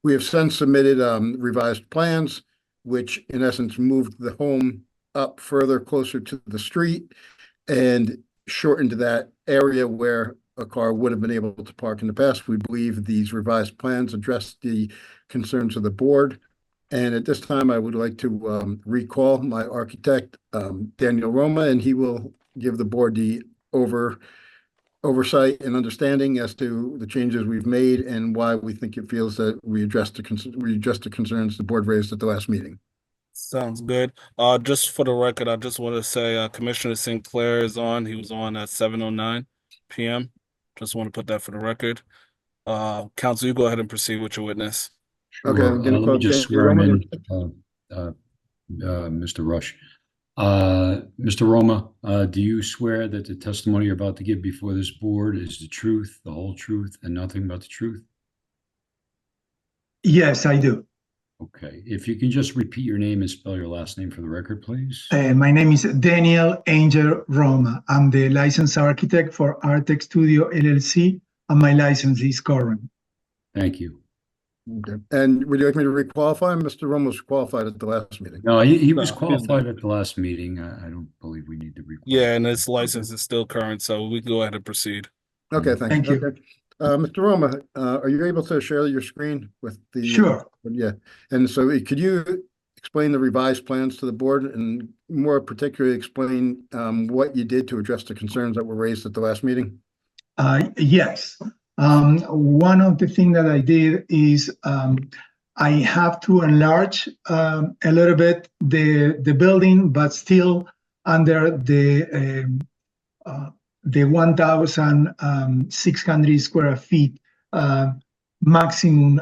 We have since submitted revised plans, which in essence moved the home up further closer to the street and shortened that area where a car would have been able to park in the past. We believe these revised plans address the concerns of the board. And at this time, I would like to recall my architect, Daniel Roma, and he will give the board the oversight and understanding as to the changes we've made and why we think it feels that we addressed the concerns the board raised at the last meeting. Sounds good. Just for the record, I just want to say Commissioner Sinclair is on. He was on at 7:09 p.m. Just want to put that for the record. Counsel, you go ahead and proceed with your witness. Okay, Sure. I'm gonna Let call me just Daniel swear him Roma. in, Mr. Rush. Mr. Roma, do you swear that the testimony you're about to give before this board is the truth, the whole truth, and nothing but the truth? Yes, I do. Okay. If you can just repeat your name and spell your last name for the record, please. My name is Daniel Angel Roma. I'm the licensed architect for Artec Studio LLC, and my license is current. Thank you. Okay. And would you like me to requalify him? Mr. Roma was qualified at the last meeting. No, he was No, qualified at the last meeting. I don't believe we need to requalify. Yeah, and his license is still current, so we can go ahead and proceed. Okay, Thank you. Okay. Mr. Roma, are you able to share your screen with the? Sure. Yeah, and so could you explain the revised plans to the board and more particularly explain what you did to address the concerns that were raised at the last meeting? Yes. One of the things that I did is I have to enlarge a little bit the building, but still under the 1,600 square feet maximum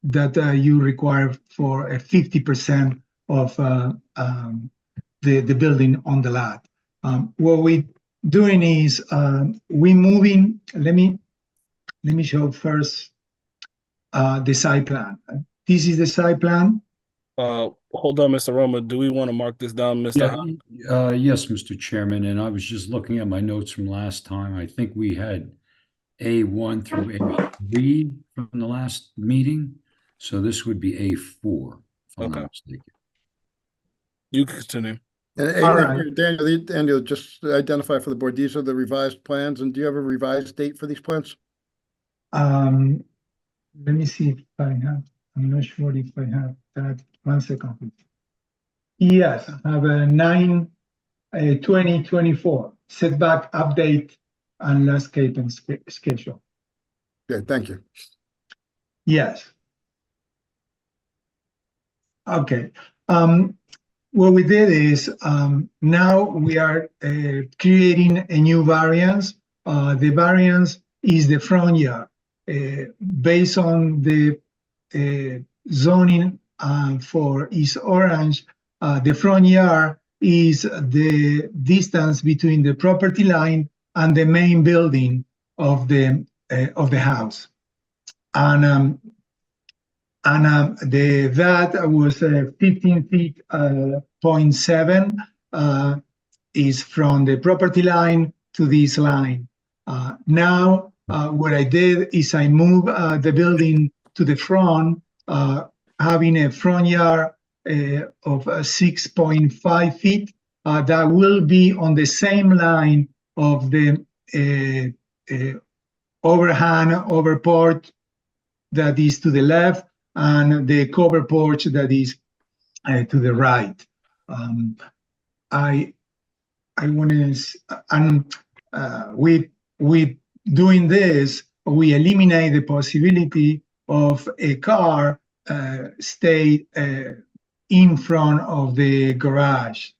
that you require for 50% of the building on the lot. What we doing is we moving. Let me show first the site plan. This is the site plan. Hold on, Mr. Roma. Do we want to mark this down, Mr. Hahn? Yes, Mr. Chairman, and I was just looking at my notes from last time. I think we had A1 through A3 from the last meeting, so this would be A4, if I'm not mistaken. You can continue. And Daniel, just identify for the board, these are the revised plans, and do you have a revised date for these plans? Let me see if I have. I'm not sure if I have that. 1 second, please. Yes, I have a 9/2024 setback update and landscaping schedule. Okay, thank you. Yes. Okay. What we did is now we are creating a new variance. The variance is the front yard. Based on the zoning for East Orange, the front yard is the distance between the property line and the main building of the house, and that was 15 feet, 0.7 is from the property line to this line. Now, what I did is I moved the building to the front, having a front yard of 6.5 feet. That will be on the same line of the overhang over porch that is to the left and the cover porch that is to the right. I want to, and with doing this, we eliminate the possibility of a car stay in front of the garage.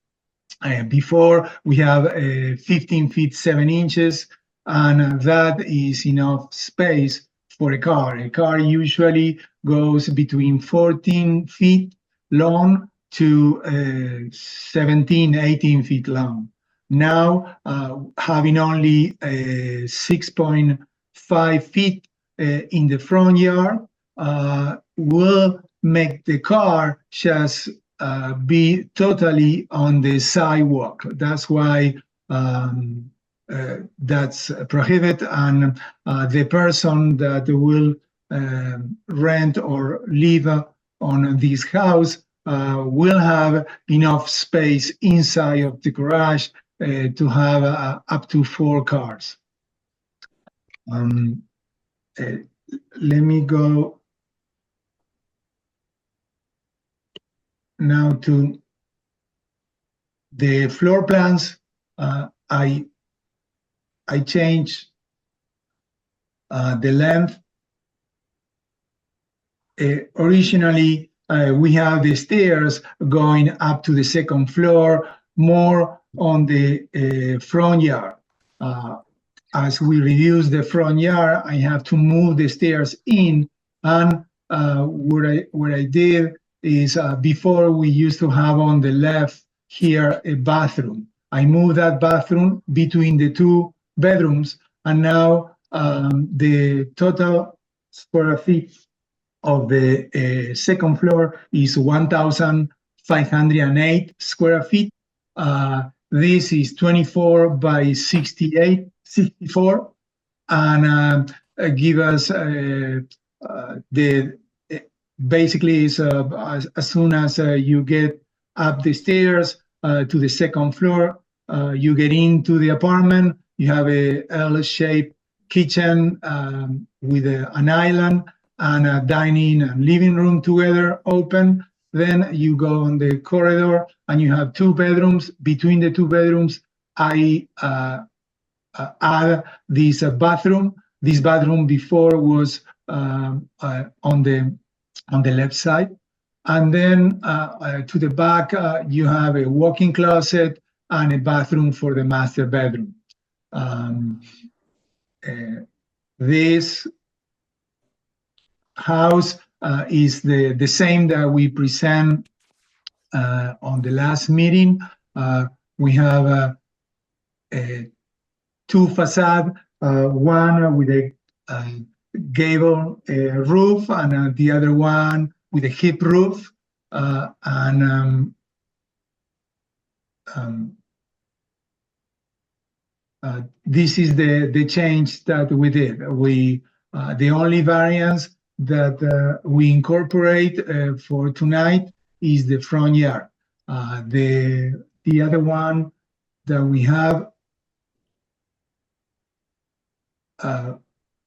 Before we have 15 feet 7 inches, and that is enough space for a car. A car usually goes between 14 feet long to 17, 18 feet long. Now, having only 6.5 feet in the front yard will make the car just be totally on the sidewalk. That's why that's prohibited, and the person that will rent or live on this house will have enough space inside of the garage to have up to 4 cars. Let me go now to the floor plans. I changed the length. Originally, we have the stairs going up to the second floor, more on the front yard. As we reduce the front yard, I have to move the stairs in, and what I did is before we used to have on the left here a bathroom. I moved that bathroom between the 2 bedrooms, and now the total square feet of the second floor is 1,508 square feet. This is 24 by 64, and give us basically is as soon as you get up the stairs to the second floor, you get into the apartment. You have a L-shaped kitchen with an island and a dining and living room together open. Then you go on the corridor and you have 2 bedrooms. Between the 2 bedrooms, I add this bathroom. This bathroom before was on the left side. And then to the back, you have a walk-in closet and a bathroom for the master bedroom. This house is the same that we present on the last meeting. We have 2 facades, one with a gable roof and the other one with a hip roof. This is the change that we did. The only variance that we incorporate for tonight is the front yard. The other one that we have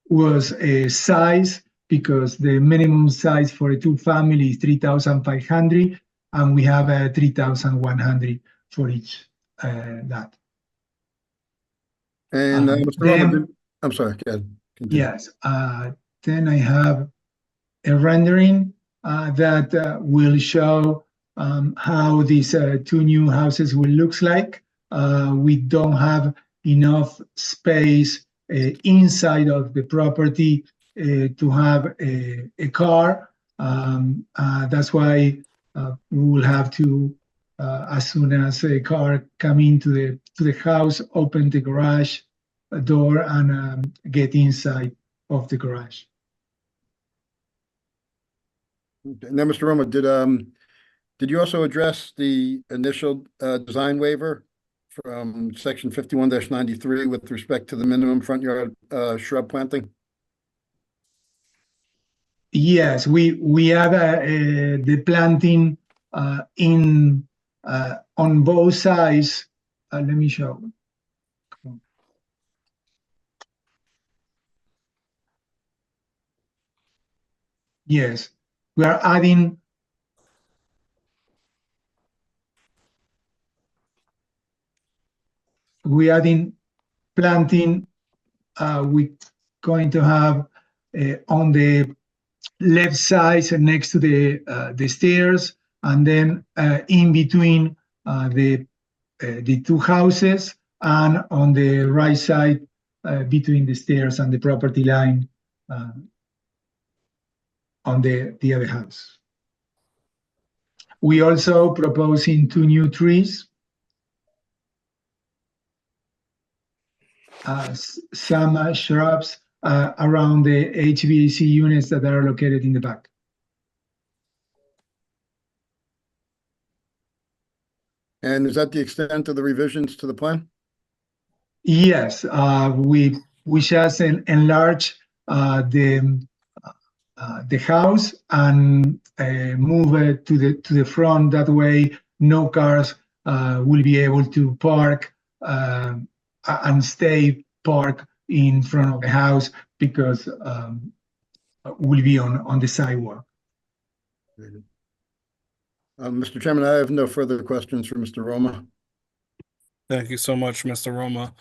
was a size, because the minimum size for a 2-family is 3,500, and we have 3,100 for each that. And Mr. Roma, I'm sorry, go ahead. Continue. Yes. Then I have a rendering that will show how these 2 new houses will look like. We don't have enough space inside of the property to have a car. That's why we will have to, as soon as a car come into the house, open the garage door and get inside of the garage. Now, Mr. Roma, did you also address the initial design waiver from section 51-93 with respect to the minimum front yard shrub planting? Yes, we have the planting in on both sides. Let me show. Yes, we are adding planting. We're going to have on the left side next to the stairs, and then in between the 2 houses, and on the right side between the stairs and the property line on the other house. We also proposing 2 new trees. Some shrubs around the HVAC units that are located in the back. And is that the extent of the revisions to the plan? Yes, we just enlarge the the house and move it to the front. That way, no cars will be able to park and stay parked in front of the house because will be on the sidewalk. Mr. Chairman, I have no further questions for Mr. Roma. Thank you so much, Mr. Roma.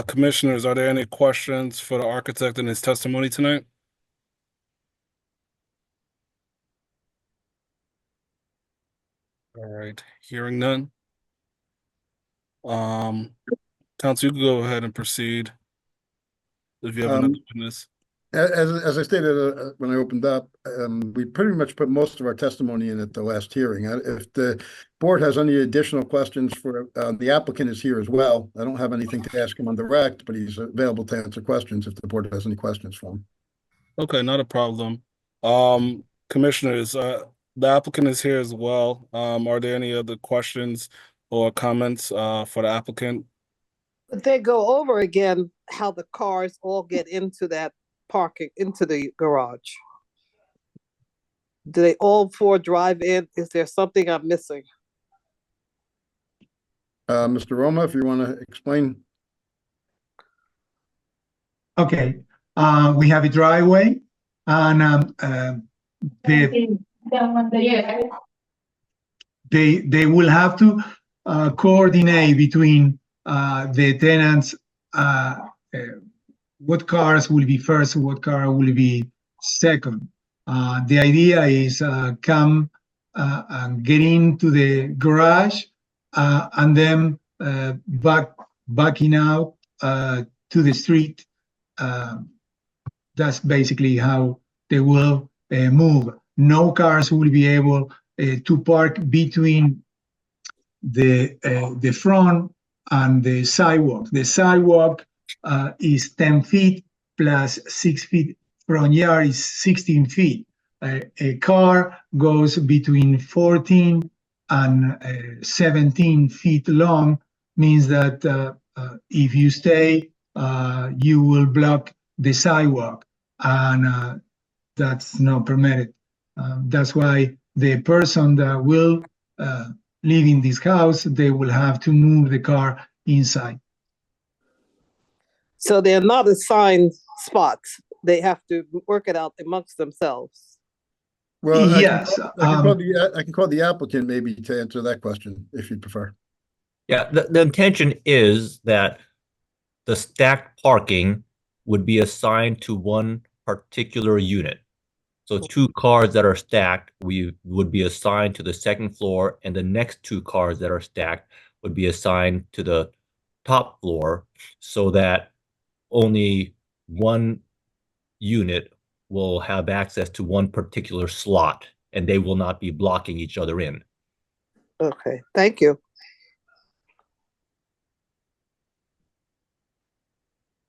Commissioners, are there any questions for the architect in his testimony tonight? All right, hearing none. Council, you can go ahead and proceed if you have another witness. As I stated when I opened up, we pretty much put most of our testimony in at the last hearing. If the board has any additional questions for the applicant is here as well. I don't have anything to ask him on direct, but he's available to answer questions if the board has any questions for him. Okay, not a problem. Commissioners, the applicant is here as well. Are there any other questions or comments for the applicant? They go over again how the cars all get into that parking, into the garage. Do they all four drive in? Is there something I'm missing? Mr. Roma, if you want to explain. Okay, we have a driveway and they will have to coordinate between the tenants what cars will be first, what car will be second. The idea is come and get into the garage and then backing out to the street. That's basically how they will move. No cars will be able to park between the front and the sidewalk. The sidewalk is 10 feet plus 6 feet. Front yard is 16 feet. A car goes between 14 and 17 feet long, means that if you stay, you will block the sidewalk, and that's not permitted. That's why the person that will live in this house, they will have to move the car inside. So they're not assigned spots. They have to work it out amongst themselves. Well, Yes, I can call the applicant maybe to answer that question if you prefer. Yeah, the intention is that the stacked parking would be assigned to one particular unit. So two cars that are stacked, we would be assigned to the second floor, and the next two cars that are stacked would be assigned to the top floor, so that only one unit will have access to one particular slot, and they will not be blocking each other in. Okay, thank you.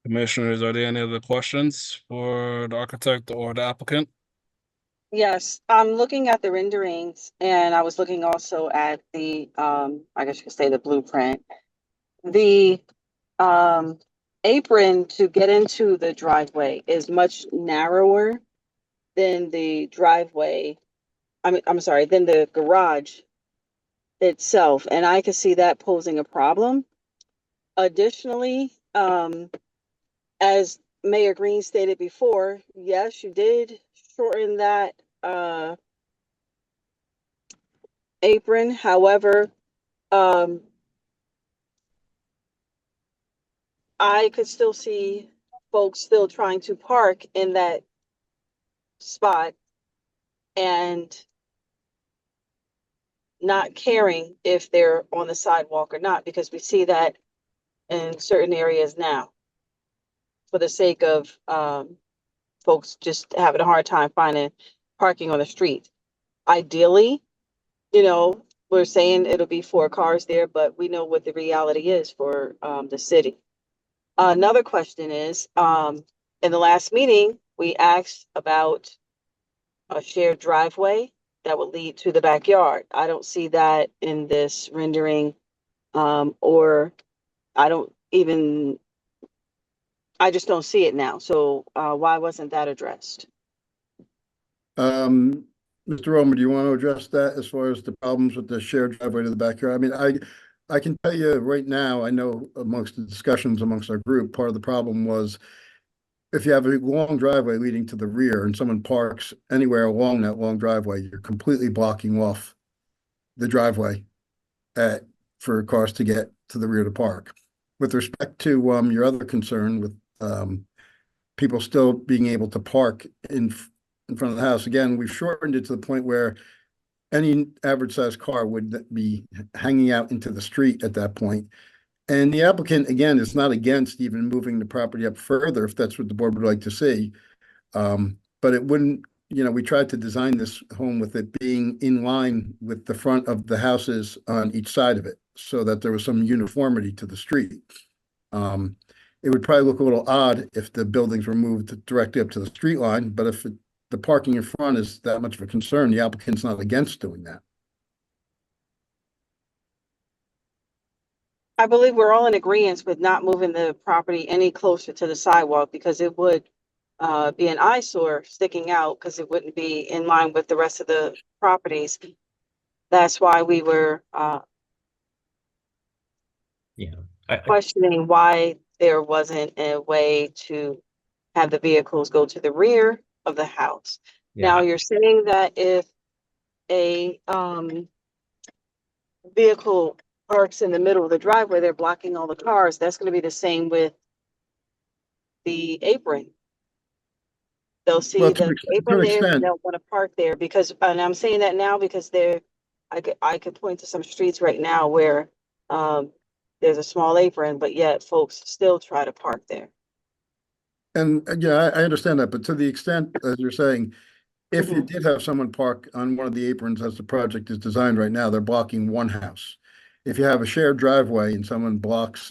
Commissioners, are there any other questions for the architect or the applicant? Yes, I'm looking at the renderings and I was looking also at the, I guess you could say the blueprint. The apron to get into the driveway is much narrower than the driveway. I'm sorry, than the garage itself. And I could see that posing a problem. Additionally, as Mayor Green stated before, yes, you did shorten that apron. However, I could still see folks still trying to park in that spot and not caring if they're on the sidewalk or not, because we see that in certain areas now for the sake of folks just having a hard time finding parking on the street. Ideally, we're saying it'll be 4 cars there, but we know what the reality is for the city. Another question is, in the last meeting, we asked about a shared driveway that would lead to the backyard. I don't see that in this rendering, or I just don't see it now. So why wasn't that addressed? Mr. Romer, do you want to address that as far as the problems with the shared driveway to the backyard? I mean, I can tell you right now, I know amongst the discussions amongst our group, part of the problem was if you have a long driveway leading to the rear and someone parks anywhere along that long driveway, you're completely blocking off the driveway for cars to get to the rear to park. With respect to your other concern with people still being able to park in front of the house, again, we've shortened it to the point where any average sized car would be hanging out into the street at that point. And the applicant, again, is not against even moving the property up further if that's what the board would like to see. But it wouldn't, we tried to design this home with it being in line with the front of the houses on each side of it so that there was some uniformity to the street. It would probably look a little odd if the buildings were moved directly up to the street line, but if the parking in front is that much of a concern, the applicant's not against doing that. I believe we're all in agreement with not moving the property any closer to the sidewalk because it would be an eyesore sticking out because it wouldn't be in line with the rest of the properties. That's why we were questioning why there wasn't a way to have the vehicles go to the rear of the house. Now you're saying that if a vehicle parks in the middle of the driveway, they're blocking all the cars. That's going to be the same with the apron. They'll see Well, to the an apron there, extent. and they'll want to park there because, and I'm saying that now because I could point to some streets right now where there's a small apron, but yet folks still try to park there. And yeah, I understand that, but to the extent, as you're saying, if you Mhm. did have someone park on one of the aprons as the project is designed right now, they're blocking one house. If you have a shared driveway and someone blocks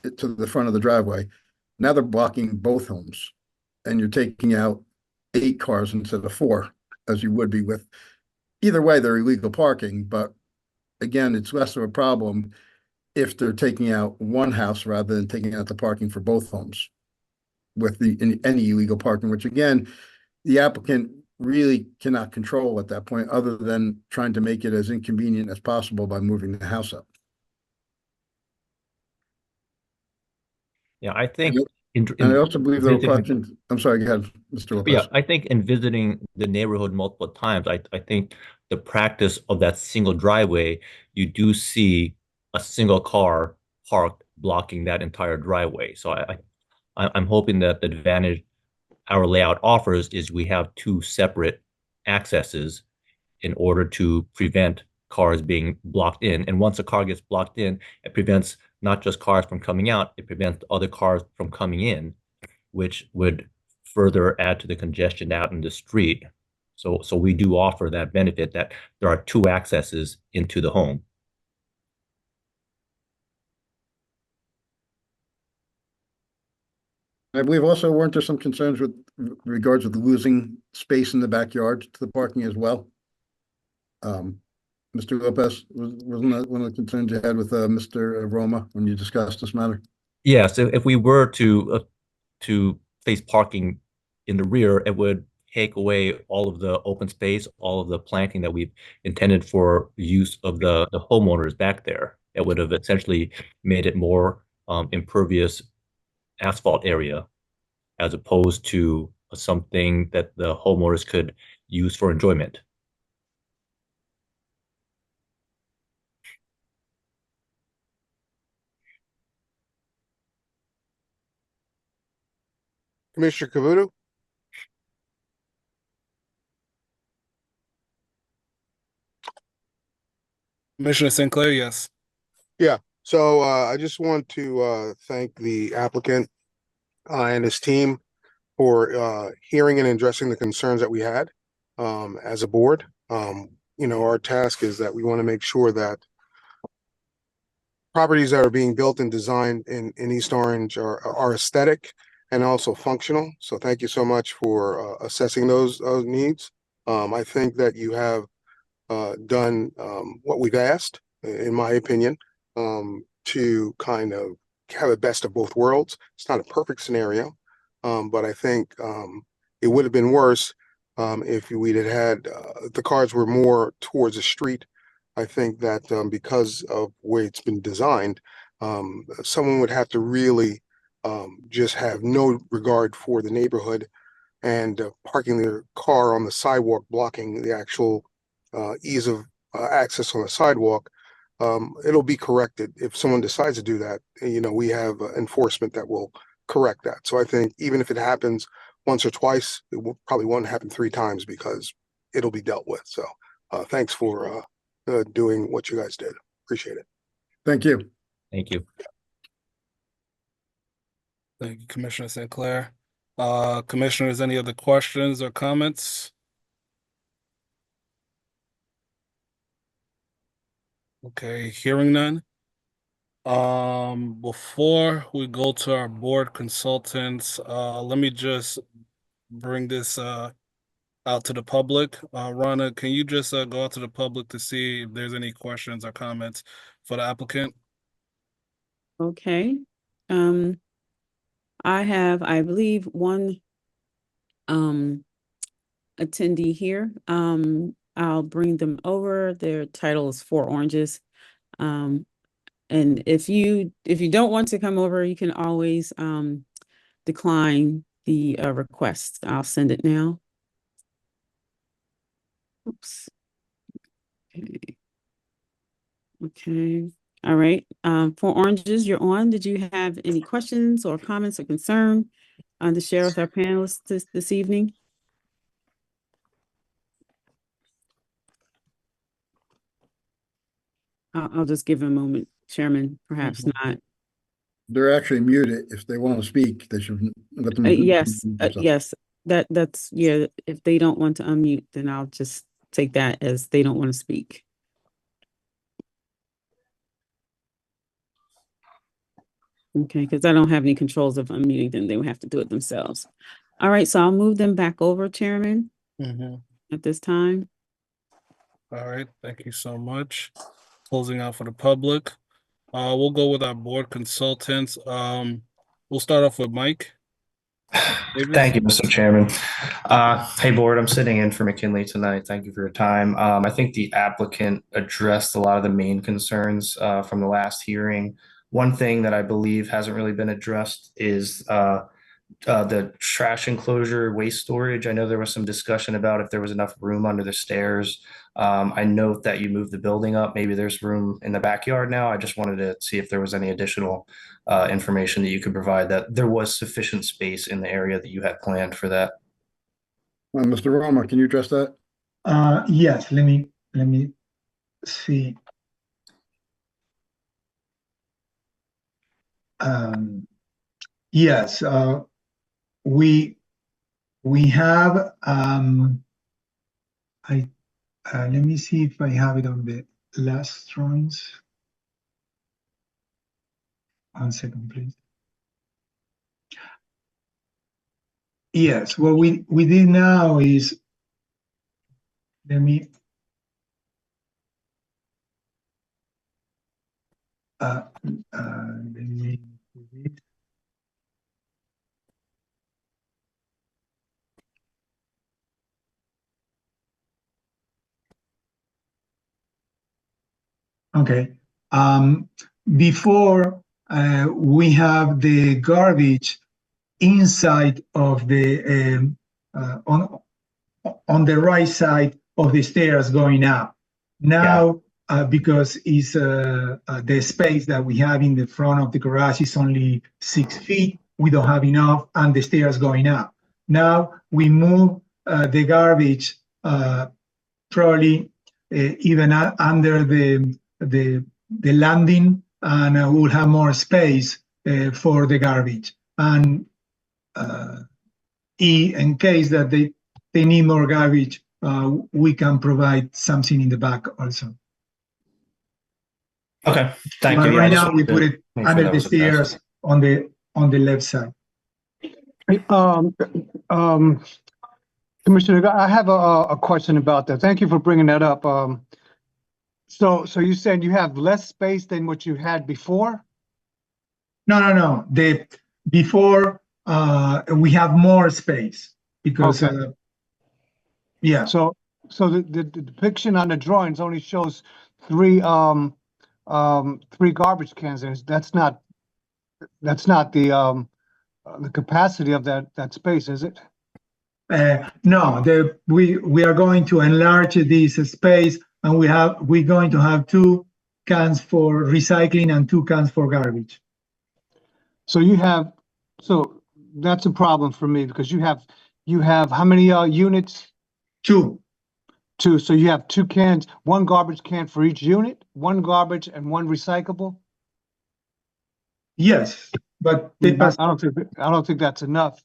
it to the front of the driveway, now they're blocking both homes. And you're taking out 8 cars instead of 4, as you would be with. Either way, they're illegal parking, but again, it's less of a problem if they're taking out one house rather than taking out the parking for both homes with any illegal parking, which again, the applicant really cannot control at that point, other than trying to make it as inconvenient as possible by moving the house up. Yeah, I think And I also believe there were questions. I'm sorry, go ahead, Mr. Lopez. Yeah, I think in visiting the neighborhood multiple times, I think the practice of that single driveway, you do see a single car parked blocking that entire driveway. So I'm hoping that the advantage our layout offers is we have 2 separate accesses in order to prevent cars being blocked in. And once a car gets blocked in, it prevents not just cars from coming out, it prevents other cars from coming in, which would further add to the congestion out in the street. So we do offer that benefit that there are 2 accesses into the home. I believe also weren't there some concerns with regards with losing space in the backyard to the parking as well? Mr. Lopez, wasn't that one of the concerns you had with Mr. Roma when you discussed this matter? Yeah, so if we were to place parking in the rear, it would take away all of the open space, all of the planting that we've intended for use of the homeowners back there. It would have essentially made it more impervious asphalt area as opposed to something that the homeowners could use for enjoyment. Commissioner Cavuto? Commissioner Sinclair, yes. So I just want to thank the applicant and his team for hearing and addressing the concerns that we had as a board. Our task is that we want to make sure that properties that are being built and designed in East Orange are aesthetic and also functional. So thank you so much for assessing those needs. I think that you have done what we've asked, in my opinion, to kind of have the best of both worlds. It's not a perfect scenario, but I think it would have been worse If we'd had, the cars were more towards the street, I think that, because of where it's been designed, someone would have to really, just have no regard for the neighborhood and parking their car on the sidewalk, blocking the actual, ease of, access on the sidewalk. It'll be corrected if someone decides to do that. We have enforcement that will correct that. So I think even if it happens once or twice, probably won't happen 3 times because it'll be dealt with. So thanks for doing what you guys did. Appreciate it. Thank you. Thank you. Thank you, Commissioner St. Clair. Commissioners, any other questions or comments? Okay, hearing none. Before we go to our board consultants, let me just bring this out to the public. Rana, can you just go out to the public to see if there's any questions or comments for the applicant? Okay. I have, I believe, one attendee here. I'll bring them over. Their title is 4 Oranges. And if you don't want to come over, you can always decline the request. I'll send it now. Oops. Okay. Okay. All right. 4 Oranges, you're on. Did you have any questions or comments or concern to share with our panelists this evening? I'll just give a moment, Chairman, perhaps not. They're actually muted. If they want to speak, they should let them. Yes, yes, that's, yeah, if they don't want to unmute, then I'll just take that as they don't want to speak. Okay, because I don't have any controls of unmuting them, they would have to do it themselves. All right, so I'll move them back over, Chairman, at this time. All right, thank you so much. Closing out for the public. We'll go with our board consultants. We'll start off with Mike. Thank you, Mr. Chairman. Hey, board, I'm sitting in for McKinley tonight. Thank you for your time. I think the applicant addressed a lot of the main concerns from the last hearing. One thing that I believe hasn't really been addressed is the trash enclosure, waste storage. I know there was some discussion about if there was enough room under the stairs. I note that you moved the building up. Maybe there's room in the backyard now. I just wanted to see if there was any additional information that you could provide, that there was sufficient space in the area that you had planned for that. Mr. Roma, can you address that? Yes, let me see. Yes, we have, let me see if I have it on the last drawings. 1 second, please. Yes, what we did now is, let me, okay. Before we have the garbage inside of the on the right side of the stairs going up. Now, because it's the space that we have in the front of the garage is only 6 feet, we don't have enough, and the stairs going up. Now we move the garbage probably even under the landing, and we'll have more space for the garbage. And in case that they need more garbage, we can provide something in the back also. Okay, thank But you. right now we put it under the stairs on the left side. Commissioner, I have a question about that. Thank you for bringing that up. So you said you have less space than what you had before? No. Before we have more space because okay. Yeah, So the depiction on the drawings only shows three garbage cans. That's not the capacity of that space, is it? no, we are going to enlarge this space, and we're going to have 2 cans for recycling and 2 cans for garbage. So that's a problem for me because you have how many units? 2. 2. So you have 2 cans, 1 garbage can for each unit, 1 garbage and 1 recyclable. Yes, but I don't think that's enough.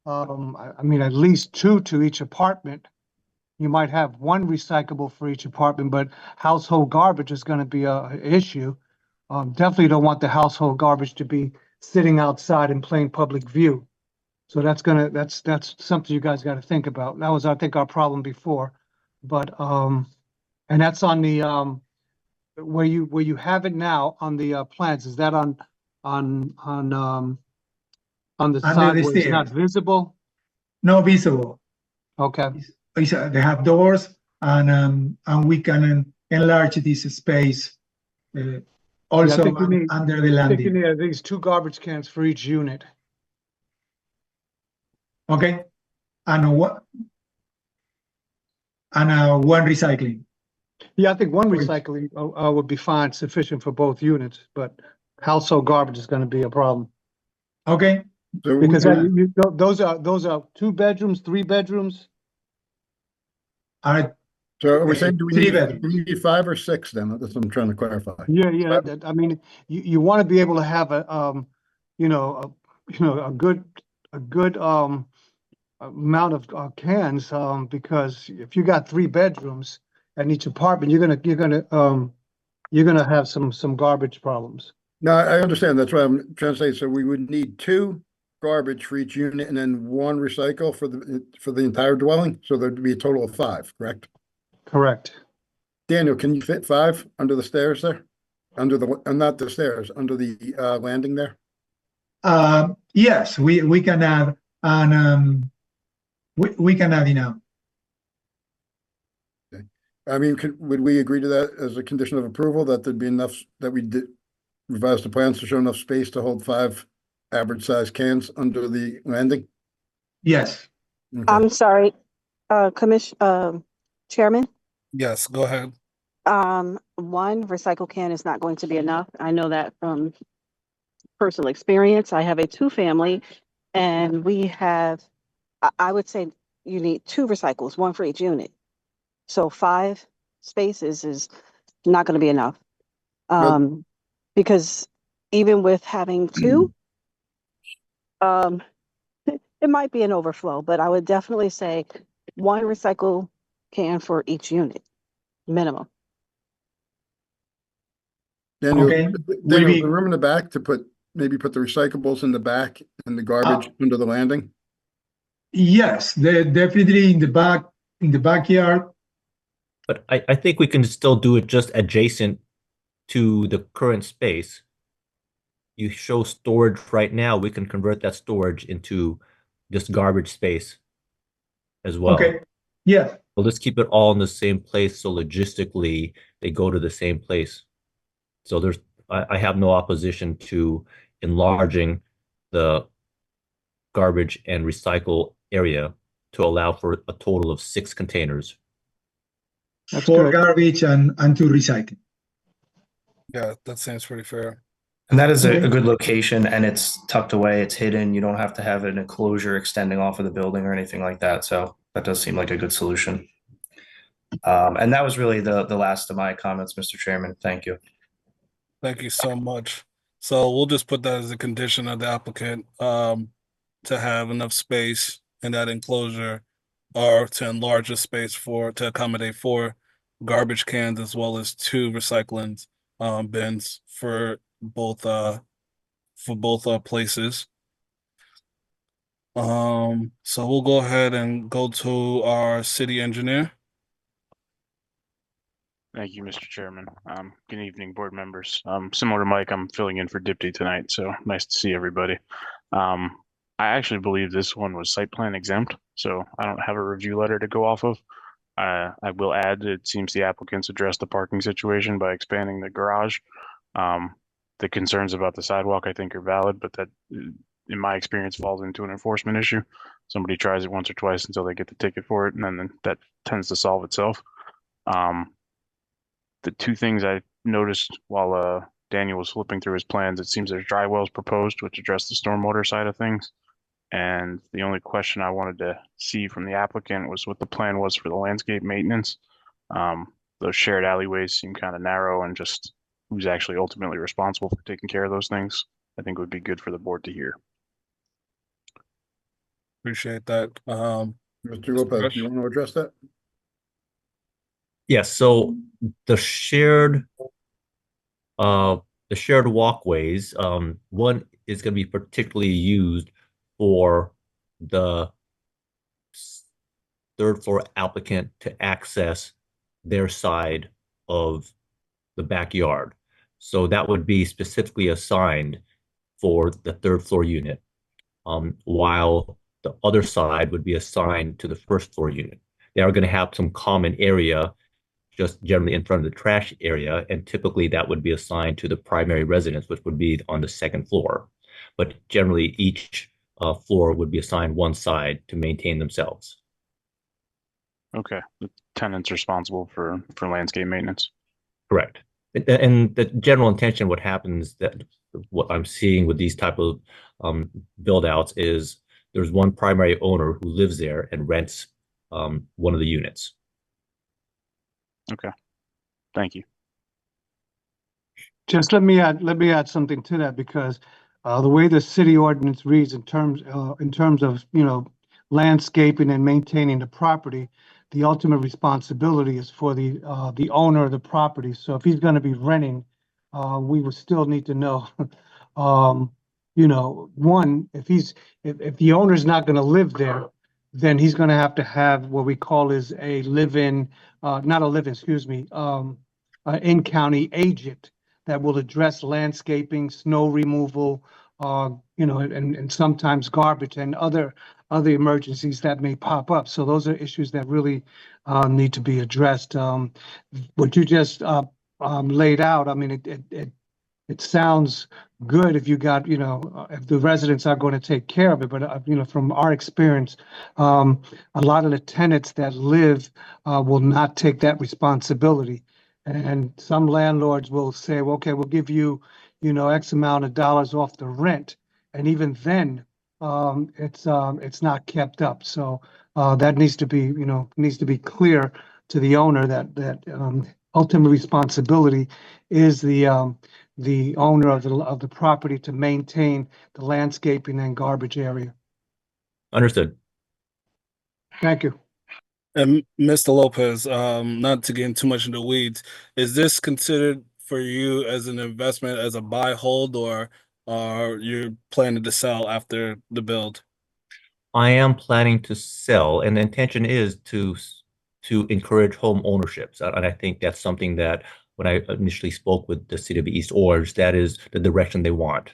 I mean, at least 2 to each apartment. You might have 1 recyclable for each apartment, but household garbage is going to be a issue. Definitely don't want the household garbage to be sitting outside in plain public view. So that's something you guys got to think about. That was, I think, our problem before, but and that's on the where you have it now on the plans. Is that on the Under side the where it's not stairs. visible? No visible. Okay. They have doors, and we can enlarge this space. Also think you need- under the I think you landing. need at least 2 garbage cans for each unit. Okay, and what? And 1 recycling. Yeah, I think 1 Which- recycling would be fine, sufficient for both units, but household garbage is going to be a problem. Okay. So we Because can- those are 2 bedrooms, 3 bedrooms. So are we saying, do we 3 need, bedrooms. do we need 5 or 6 then? That's what I'm trying to clarify. Yeah. I mean, you want to be able to have a good amount of cans, because if you got 3 bedrooms at each apartment, you're gonna have some garbage problems. No, I understand. That's what I'm trying to say. So we would need 2 garbage for each unit and then 1 recycle for the entire dwelling. So there'd be a total of 5, correct? Correct. Daniel, can you fit 5 under the stairs there? Under the, not the stairs, under the landing there? Yes, we can add, and we can add enough. I mean, would we agree to that as a condition of approval, that there'd be enough, that we did revise the plans to show enough space to hold 5 average size cans under the landing? Yes. Okay. I'm sorry, Chairman, Yes, go ahead. 1 recycle can is not going to be enough. I know that from personal experience. I have a 2-family, and we have, I would say you need 2 recycles, 1 for each unit. So 5 spaces is not going to be enough. Because even with having 2, it might be an overflow, but I would definitely say 1 recycle can for each unit, minimum. Daniel, Okay, Daniel, maybe- the room in the back to maybe put the recyclables in the back and the garbage under the landing? Yes, they're definitely in the backyard. But I think we can still do it just adjacent to the current space. You show storage right now, we can convert that storage into just garbage space as well. Okay, yeah, We'll just keep it all in the same place, so logistically they go to the same place. So I have no opposition to enlarging the garbage and recycle area to allow for a total of 6 containers. That's 4 good. garbage and 2 recycling. Yeah, that seems pretty fair. And that is a Okay. good location, and it's tucked away, it's hidden. You don't have to have an enclosure extending off of the building or anything like that. So that does seem like a good solution. And that was really the last of my comments, Mr. Chairman. Thank you. Thank you so much. So we'll just put that as a condition of the applicant, to have enough space in that enclosure, or to enlarge the space to accommodate 4 garbage cans as well as 2 recycling bins for both places. So we'll go ahead and go to our city engineer. Thank you, Mr. Chairman. Good evening, board members. Similar to Mike, I'm filling in for Dipty tonight, so nice to see everybody. I actually believe this one was site plan exempt, so I don't have a review letter to go off of. I will add, it seems the applicants addressed the parking situation by expanding the garage. The concerns about the sidewalk, I think, are valid, but that, in my experience, falls into an enforcement issue. Somebody tries it once or twice until they get the ticket for it, and then that tends to solve itself. The two things I noticed while Daniel was flipping through his plans, it seems there's dry wells proposed, which address the stormwater side of things. And the only question I wanted to see from the applicant was what the plan was for the landscape maintenance. Those shared alleyways seem kind of narrow, and just who's actually ultimately responsible for taking care of those things, I think would be good for the board to hear. Appreciate that. Mr. Lopez, do you want to address that? Yes, so the shared walkways, one is going to be particularly used for the third floor applicant to access their side of the backyard. So that would be specifically assigned for the third floor unit, while the other side would be assigned to the first floor unit. They are going to have some common area just generally in front of the trash area, and typically that would be assigned to the primary residence, which would be on the second floor. But generally each floor would be assigned one side to maintain themselves. Okay, the tenant's responsible for landscape maintenance. Correct. And the general intention, what happens, that what I'm seeing with these type of build outs is there's one primary owner who lives there and rents one of the units. Okay, thank you. Just let me add something to that, because the way the city ordinance reads in terms of, you know, landscaping and maintaining the property, the ultimate responsibility is for the owner of the property. So if he's going to be renting, we would still need to know, you know, one, if the owner's not going to live there, then he's going to have what we call is a live-in, not a live-in, excuse me, in-county agent that will address landscaping, snow removal, you know, and sometimes garbage and other emergencies that may pop up. So those are issues that really need to be addressed. What you just laid out, I mean, it sounds good if you got, you know, if the residents are going to take care of it. But, you know, from our experience, a lot of the tenants that live will not take that responsibility. And some landlords will say, well, okay, we'll give you, you know, X amount of dollars off the rent. And even then, it's not kept up. So that needs to be, you know, clear to the owner that ultimate responsibility is the owner of the property to maintain the landscaping and garbage area. Understood. Thank you. And Mr. Lopez, not to get too much into the weeds, is this considered for you as an investment, as a buy hold, or you're planning to sell after the build? I am planning to sell, and the intention is to encourage home ownerships. And I think that's something that when I initially spoke with the city of East Orange, that is the direction they want,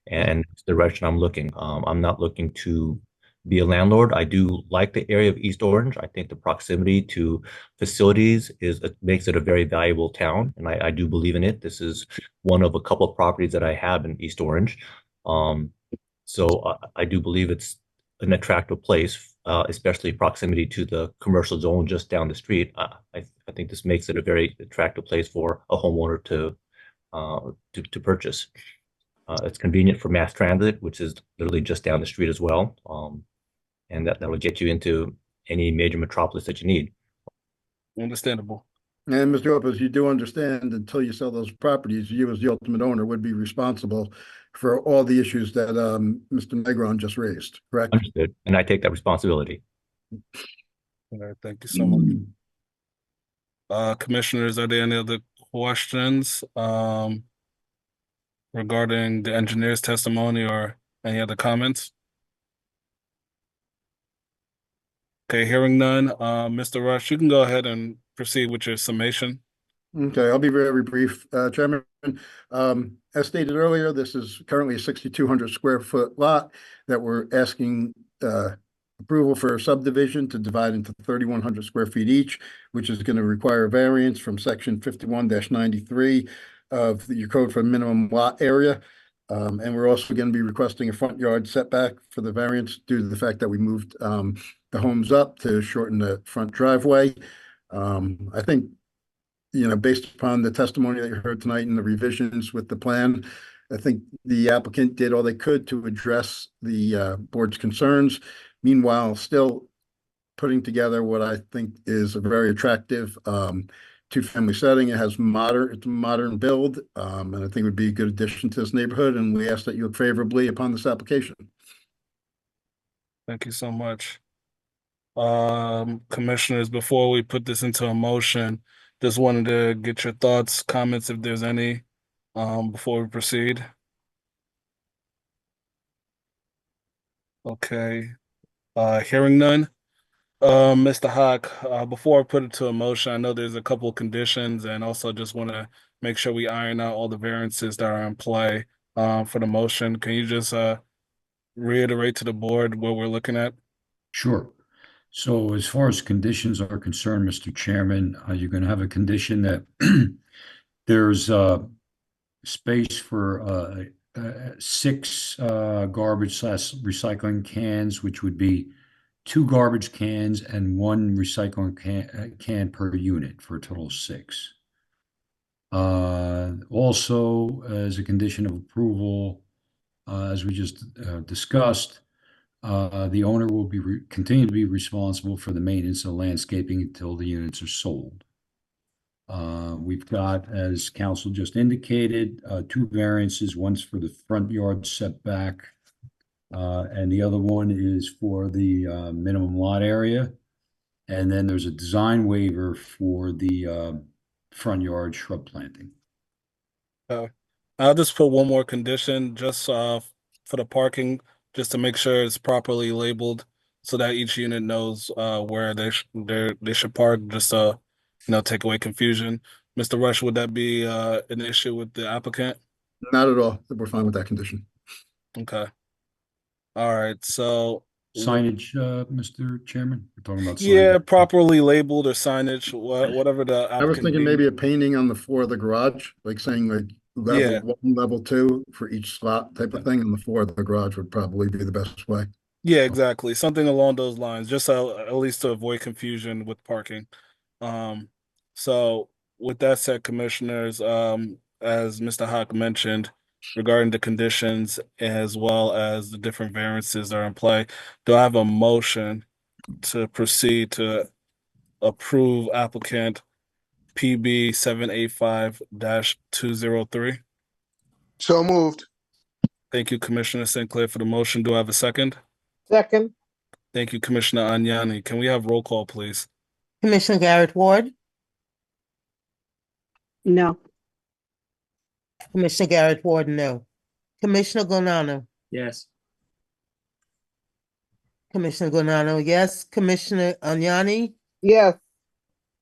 and it's the direction I'm looking. I'm not looking to be a landlord. I do like the area of East Orange. I think the proximity to facilities makes it a very valuable town, and I do believe in it. This is one of a couple of properties that I have in East Orange. So I do believe it's an attractive place, especially proximity to the commercial zone just down the street. I think this makes it a very attractive place for a homeowner to purchase. It's convenient for mass transit, which is literally just down the street as well. And that will get you into any major metropolis that you need. Understandable. And Mr. Lopez, you do understand until you sell those properties, you as the ultimate owner would be responsible for all the issues that Mr. Negron just raised, correct? Understood. And I take that responsibility. All right, thank you so much. Commissioners, are there any other questions regarding the engineer's testimony or any other comments? Okay, hearing none, Mr. Rush, you can go ahead and proceed with your summation. Okay, I'll be very brief, Chairman. as stated earlier, this is currently a 6,200 square foot lot that we're asking approval for subdivision to divide into 3,100 square feet each, which is going to require variance from section 51-93 of your code for minimum lot area. And we're also going to be requesting a front yard setback for the variance due to the fact that we moved the homes up to shorten the front driveway. I think, based upon the testimony that you heard tonight and the revisions with the plan, I think the applicant did all they could to address the board's concerns. Meanwhile, still putting together what I think is a very attractive two-family setting. It has it's a modern build, and I think it would be a good addition to this neighborhood, and we ask that you look favorably upon this application. Thank you so much. Commissioners, before we put this into a motion, just wanted to get your thoughts, comments, if there's any, before we proceed. Okay, hearing none. Mr. Hawk, before I put it to a motion, I know there's a couple of conditions, and also just want to make sure we iron out all the variances that are in play, for the motion. Can you just, reiterate to the board what we're looking at? Sure. So as far as conditions are concerned, Mr. Chairman, you're going to have a condition that there's space for 6 garbage/recycling cans, which would be 2 garbage cans and 1 recycling can per unit for a total of 6. Also, as a condition of approval, as we just discussed, the owner will continue to be responsible for the maintenance of landscaping until the units are sold. We've got, as council just indicated, 2 variances. One's for the front yard setback, and the other one is for the minimum lot area. And then there's a design waiver for the front yard shrub planting. I'll just put one more condition, just for the parking, just to make sure it's properly labeled so that each unit knows where they should park, just to take away confusion. Mr. Rush, would that be an issue with the applicant? Not at all. We're fine with that condition. Okay. All right, so Signage, Mr. Chairman? We're talking about yeah, signage. properly labeled or signage, whatever the I was applicant thinking deems. maybe a painting on the floor of the garage, like saying like Yeah. level 1, level 2 for each slot type of thing on the floor of the garage would probably be the best way. Yeah, exactly. Something along those lines, just at least to avoid confusion with parking. So with that said, commissioners, as Mr. Hawk mentioned, regarding the conditions as well as the different variances that are in play, do I have a motion to proceed to approve applicant PB 785-203? So moved. Thank you, Commissioner Sinclair, for the motion. Do I have a second? Second, Thank you, Commissioner Agnani. Can we have roll call, please? Commissioner Garrett Ward, No. Commissioner Garrett Ward, no. Commissioner Gonano, Yes. Commissioner Gonano, yes. Commissioner Agnani, yes.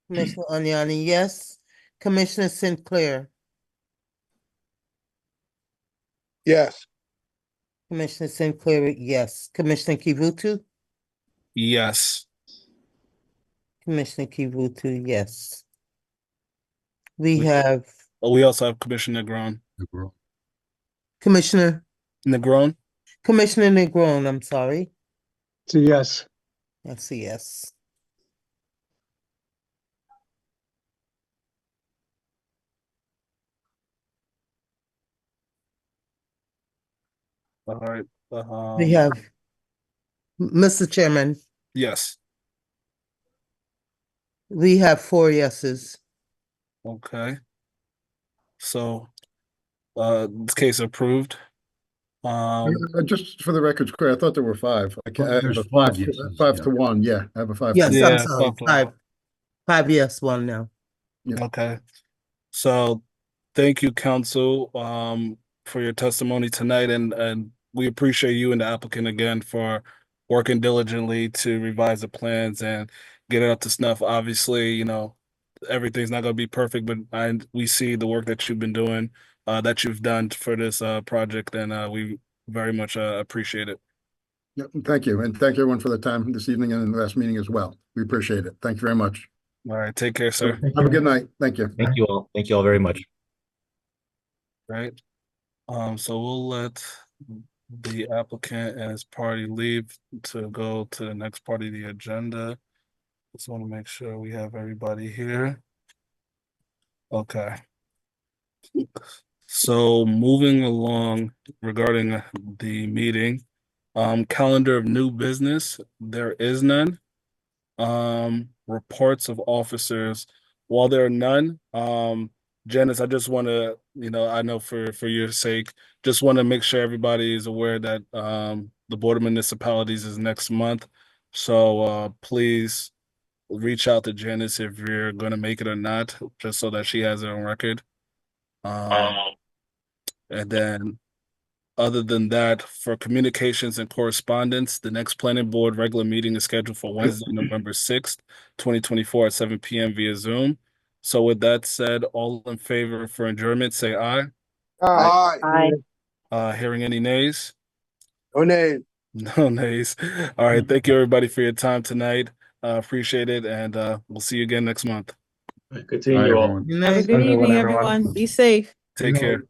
Commissioner Agnani, yes. Commissioner Sinclair, Yes. Commissioner Sinclair, yes. Commissioner Kivutu, Yes. Commissioner Kivutu, yes. We have We also have Commissioner Negron. Commissioner Negron? Negron, I'm sorry. It's a yes. That's a yes. All right. We have, Mr. Chairman, Yes. we have 4 yeses. Okay. So, this case approved. Just for the record's clear, I thought there were 5. I Well, have there's a 5 5 yeses, to yeah. 1. Yeah, I have a 5. Yes, Yeah, I'm sorry, fuck 5. 5 yes, 1 no. Okay. So, thank you, counsel, for your testimony tonight, and we appreciate you and the applicant again for working diligently to revise the plans and get it up to snuff. Obviously, everything's not going to be perfect, but we see the work that you've been doing that you've done for this project, and we very much appreciate it. Yeah, thank you. And thank everyone for the time this evening and in the last meeting as well. We appreciate it. Thank you very much. All right, take care, sir. Have a good night. Thank you. Thank you all. Thank you all very much. Right. So we'll let the applicant and his party leave to go to the next part of the agenda. Just want to make sure we have everybody here. Okay. So moving along regarding the meeting, calendar of new business, there is none. Reports of officers, while there are none, Janice, I just want to, I know for your sake, just want to make sure everybody is aware that the Board of Municipalities is next month. So please reach out to Janice if you're going to make it or not, just so that she has it on record. And then other than that, for communications and correspondence, the next planning board regular meeting is scheduled for Wednesday, November 6th, 2024 at 7 p.m. via Zoom. So with that said, all in favor for adjournment, say aye. Aye. Hearing any nays? No nays. No nays. All right. Thank you everybody for your time tonight. Appreciate it. And we'll see you again next month. Bye, everyone. Good Have a night. good evening, everyone. Be safe. Take care.